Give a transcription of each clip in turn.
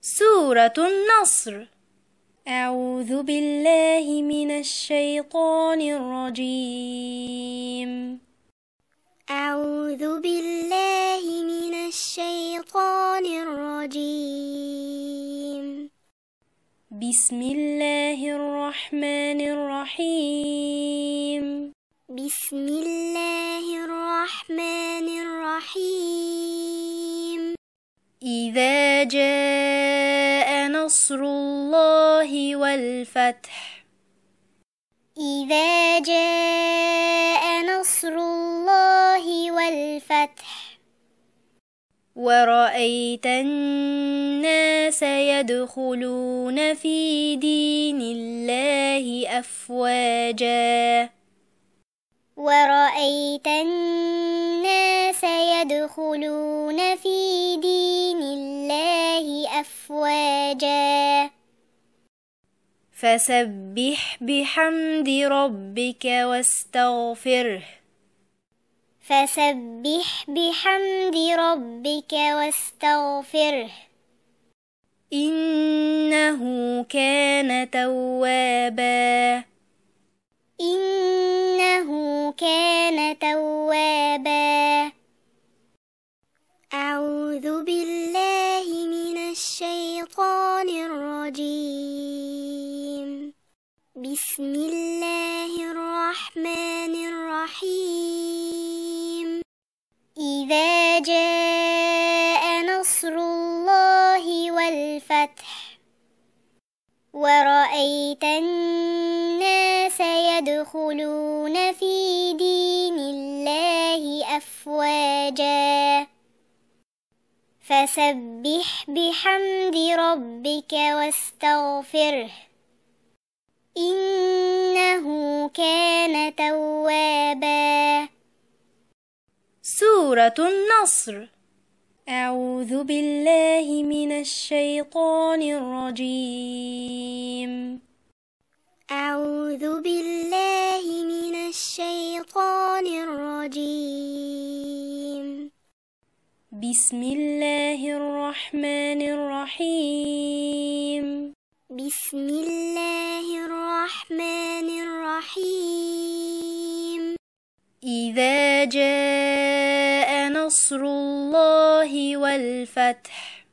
سورة النصر. أعوذ بالله من الشيطان الرجيم. أعوذ بالله من الشيطان الرجيم. بسم الله الرحمن الرحيم. بسم الله الرحمن الرحيم. إذا جاء نصر الله والفتح. إذا جاء نصر الله والفتح. ورأيت الناس يدخلون في دين الله أفواجا. ورأيت الناس يدخلون في دين الله أفواجا. فسبح بحمد ربك واستغفره. فسبح بحمد ربك واستغفره. إنه كان توابا. إنه كان توابا. أعوذ بالله من الشيطان الرجيم. بسم الله الرحمن الرحيم. إذا جاء نصر الله والفتح. ورأيت الناس يدخلون في دين الله أفواجا. فسبح بحمد ربك واستغفره. إنه كان توابا. سورة النصر. أعوذ بالله من الشيطان الرجيم. أعوذ بالله من الشيطان الرجيم. بسم الله الرحمن الرحيم. بسم الله الرحمن الرحيم. إذا جاء نصر الله والفتح.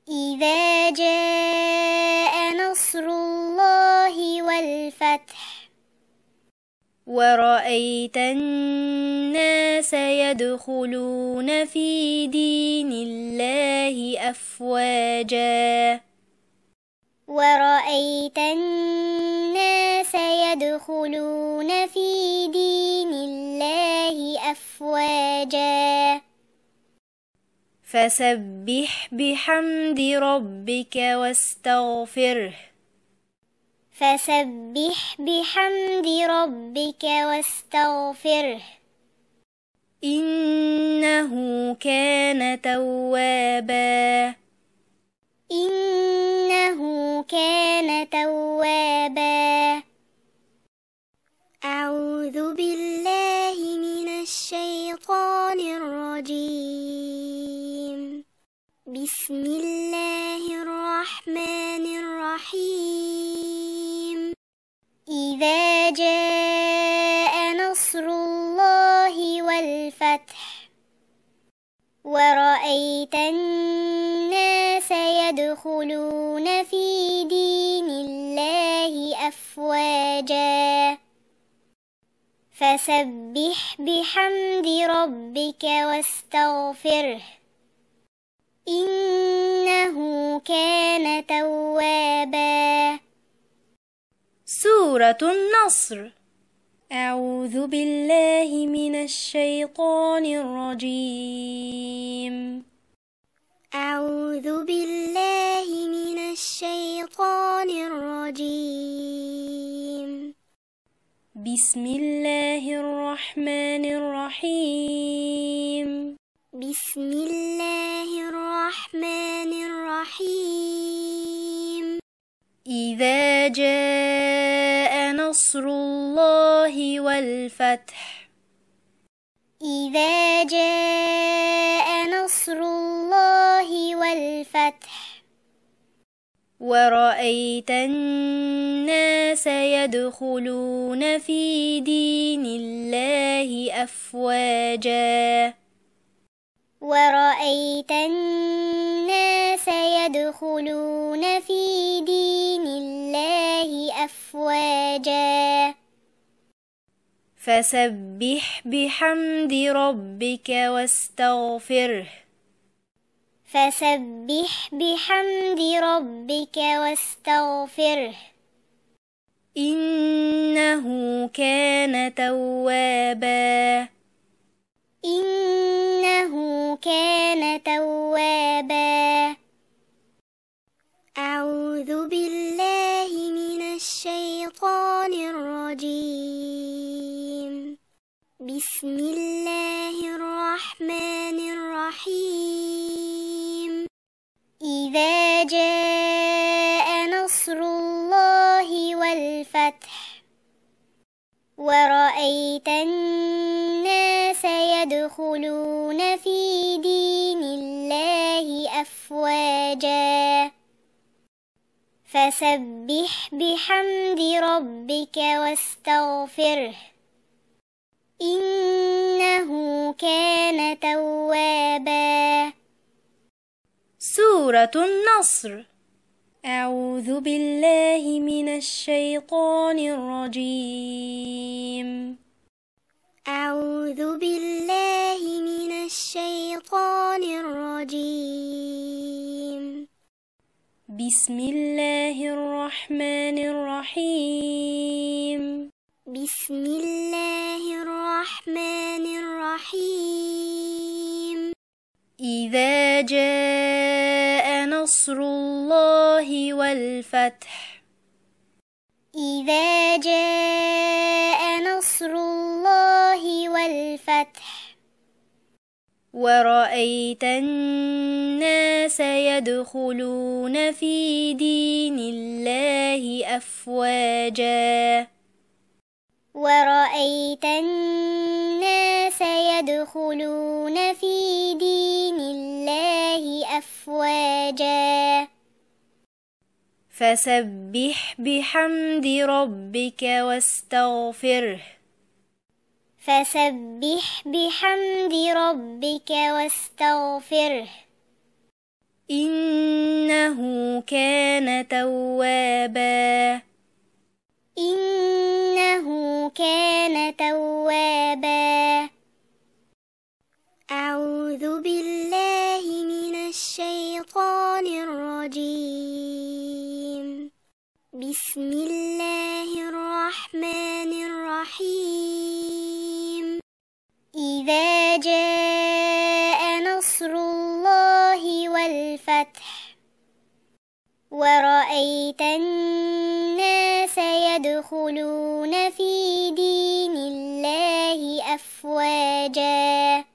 إذا جاء نصر الله والفتح. ورأيت الناس يدخلون في دين الله أفواجا. ورأيت الناس يدخلون في دين الله أفواجا. فسبح بحمد ربك واستغفره. فسبح بحمد ربك واستغفره. إنه كان توابا. إنه كان توابا. أعوذ بالله من الشيطان الرجيم. بسم الله الرحمن الرحيم. إذا جاء نصر الله والفتح. ورأيت الناس يدخلون في دين الله أفواجا. فسبح بحمد ربك واستغفره. إنه كان توابا. سورة النصر. أعوذ بالله من الشيطان الرجيم. أعوذ بالله من الشيطان الرجيم. بسم الله الرحمن الرحيم. بسم الله الرحمن الرحيم. إذا جاء نصر الله والفتح. إذا جاء نصر الله والفتح. ورأيت الناس يدخلون في دين الله أفواجا ورأيت الناس يدخلون في دين الله أفواجا فسبح بحمد ربك واستغفره فسبح بحمد ربك واستغفره إنه كان توابا إنه كان توابا أعوذ بالله من الشيطان الرجيم بسم الله الرحمن الرحيم إذا جاء نصر الله والفتح ورأيت الناس يدخلون في دين الله أفواجا فسبح بحمد ربك واستغفره إنه كان توابا سورة النصر. أعوذ بالله من الشيطان الرجيم. أعوذ بالله من الشيطان الرجيم. بسم الله الرحمن الرحيم. بسم الله الرحمن الرحيم. إذا جاء نصر الله والفتح. إذا جاء نصر الله والفتح ورأيت الناس يدخلون في دين الله أفواجا ورأيت الناس يدخلون في دين الله أفواجا فسبح بحمد ربك واستغفره فسبح بحمد ربك واستغفره إنه كان توابا إنه كان توابا أعوذ بالله من الشيطان الرجيم. بسم الله الرحمن الرحيم. إذا جاء نصر الله والفتح ورأيت الناس يدخلون في دين الله أفواجا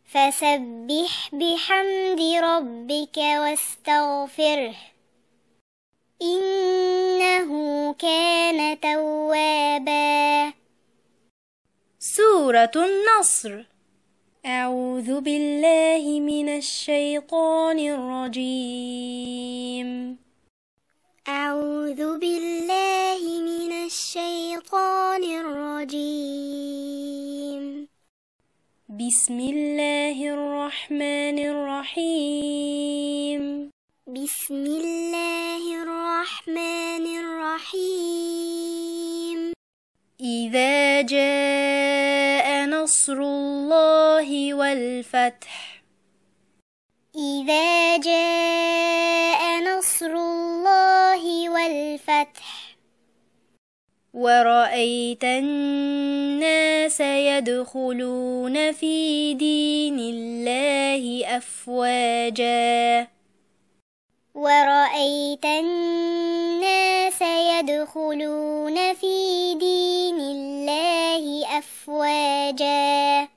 فسبح بحمد ربك واستغفره إنه كان توابا سورة النصر. أعوذ بالله من الشيطان الرجيم. أعوذ بالله من الشيطان الرجيم. بسم الله الرحمن الرحيم. بسم الله الرحمن الرحيم. إذا جاء نصر الله والفتح. إذا جاء نصر الله والفتح ورأيت الناس يدخلون في دين الله أفواجا ورأيت الناس يدخلون في دين الله أفواجا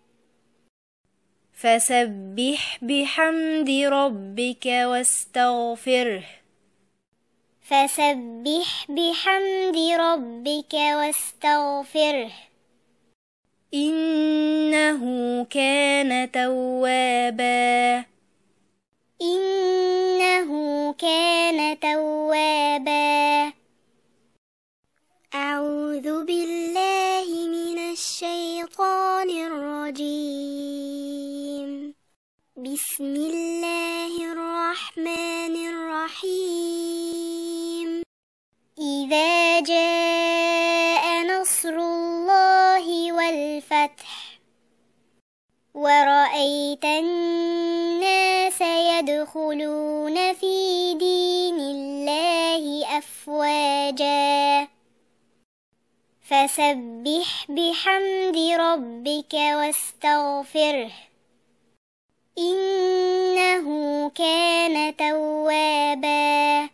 فسبح بحمد ربك واستغفره فسبح بحمد ربك واستغفره إنه كان توابا إنه كان بسم الله الرحمن الرحيم إذا جاء نصر الله والفتح ورأيت الناس يدخلون في دين الله أفواجا فسبح بحمد ربك واستغفره إنه كان توابا